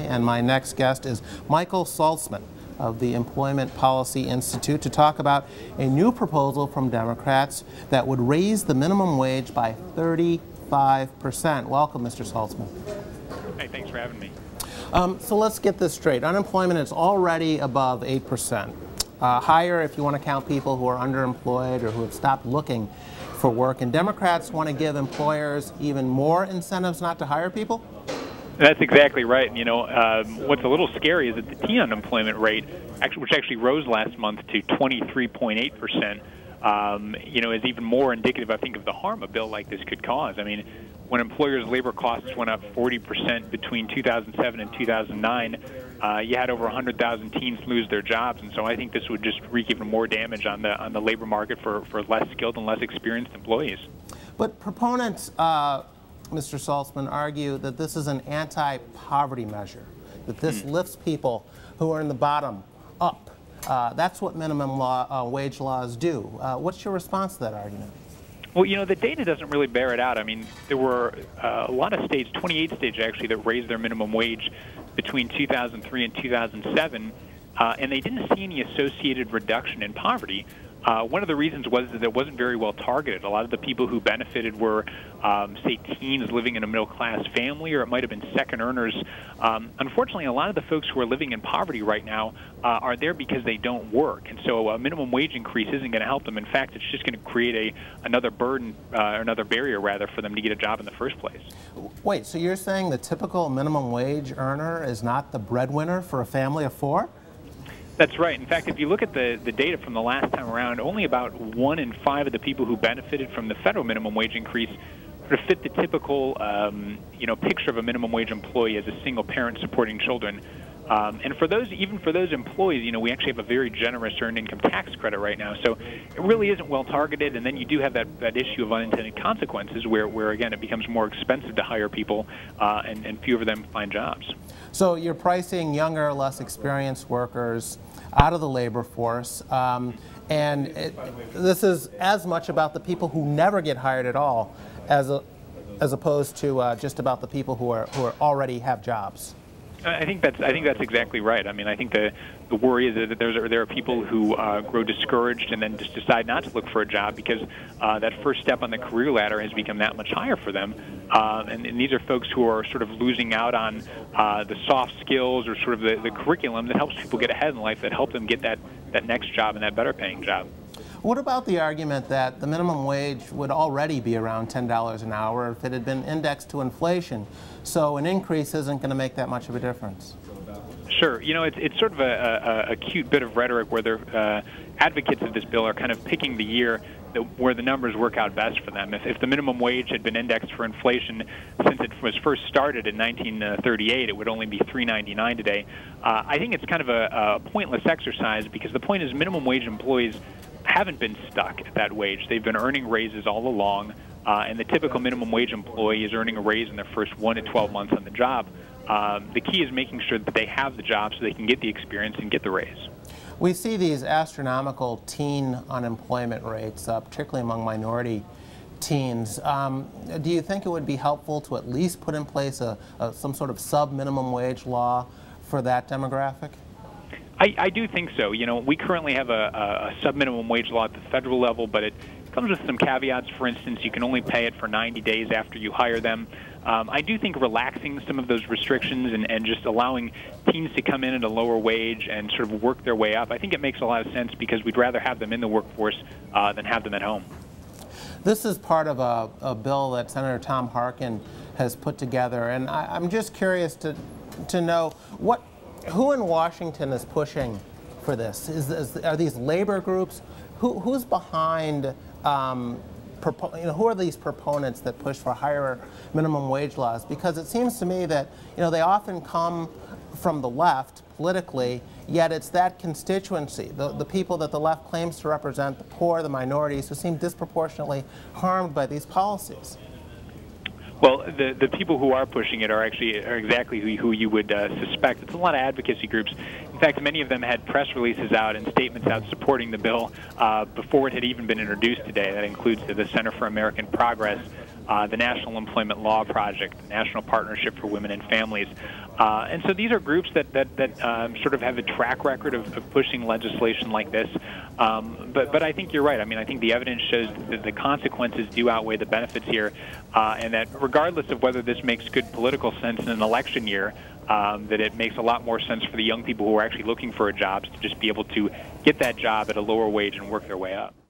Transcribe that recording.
and my next guest is Michael Saltsman of the Employment Policy Institute to talk about a new proposal from Democrats that would raise the minimum wage by 35%. Welcome, Mr. Saltsman. Hey, thanks for having me. So let's get this straight. Unemployment is already above 8%. Higher if you want to count people who are underemployed or who have stopped looking for work. And Democrats want to give employers even more incentives not to hire people? That's exactly right. You know, what's a little scary is that the teen unemployment rate, which actually rose last month to 23.8%, you know, is even more indicative, I think, of the harm a bill like this could cause. I mean, when employers' labor costs went up 40% between 2007 and 2009, you had over 100,000 teens lose their jobs, and so I think this would just wreak even more damage on the labor market for less skilled and less experienced employees. But proponents, Mr. Saltsman, argue that this is an anti-poverty measure, that this lifts people who are in the bottom up. That's what minimum wage laws do. What's your response to that argument? Well, you know, the data doesn't really bear it out. I mean, there were a lot of states, 28 states actually, that raised their minimum wage between 2003 and 2007, and they didn't see any associated reduction in poverty. One of the reasons was that it wasn't very well targeted. A lot of the people who benefited were, say, teens living in a middle-class family, or it might have been second earners. Unfortunately, a lot of the folks who are living in poverty right now are there because they don't work, and so a minimum wage increase isn't going to help them. In fact, it's just going to create another burden, or another barrier, rather, for them to get a job in the first place. Wait, so you're saying the typical minimum wage earner is not the breadwinner for a family of four? That's right. In fact, if you look at the data from the last time around, only about 1 in 5 of the people who benefited from the federal minimum wage increase sort of fit the typical, you know, picture of a minimum wage employee as a single parent supporting children. And for those, even for those employees, you know, we actually have a very generous earned income tax credit right now. So it really isn't well targeted. And then you do have that issue of unintended consequences where again, it becomes more expensive to hire people and fewer of them find jobs. So you're pricing younger, less experienced workers out of the labor force. This is as much about the people who never get hired at all as opposed to just about the people who already have jobs. I think that's exactly right. I mean, I think the worry is that there are people who grow discouraged and then just decide not to look for a job because that first step on the career ladder has become that much higher for them. And these are folks who are sort of losing out on the soft skills or sort of the curriculum that helps people get ahead in life, that help them get that next job and that better paying job. What about the argument that the minimum wage would already be around $10 an hour if it had been indexed to inflation, so an increase isn't going to make that much of a difference? Sure. You know, it's sort of a cute bit of rhetoric where the advocates of this bill are kind of picking the year where the numbers work out best for them. If the minimum wage had been indexed for inflation since it was first started in 1938, it would only be $3.99 today. I think it's kind of a pointless exercise because the point is minimum wage employees haven't been stuck at that wage. They've been earning raises all along, and the typical minimum wage employee is earning a raise in their first 1 to 12 months on the job. The key is making sure that they have the job so they can get the experience and get the raise. We see these astronomical teen unemployment rates, particularly among minority teens. Do you think it would be helpful to at least put in place some sort of sub-minimum wage law for that demographic? I do think so. You know, we currently have a sub-minimum wage law at the federal level, but it comes with some caveats. For instance, you can only pay it for 90 days after you hire them. I do think relaxing some of those restrictions and just allowing teens to come in at a lower wage and sort of work their way up, I think it makes a lot of sense because we'd rather have them in the workforce than have them at home. This is part of a bill that Senator Tom Harkin has put together, and I'm just curious to know who in Washington is pushing for this? Are these labor groups? Who's behind? Who are these proponents that push for higher minimum wage laws? Because it seems to me that they often come from the left politically, yet it's that constituency, the people that the left claims to represent, the poor, the minorities, who seem disproportionately harmed by these policies. Well, the people who are pushing it are exactly who you would suspect. It's a lot of advocacy groups. In fact, many of them had press releases out and statements out supporting the bill before it had even been introduced today. That includes the Center for American Progress. the National Employment Law Project, the National Partnership for Women and Families. And so these are groups that sort of have a track record of pushing legislation like this. But I think you're right. I mean, I think the evidence shows that the consequences do outweigh the benefits here, and that regardless of whether this makes good political sense in an election year, that it makes a lot more sense for the young people who are actually looking for jobs to just be able to get that job at a lower wage and work their way up.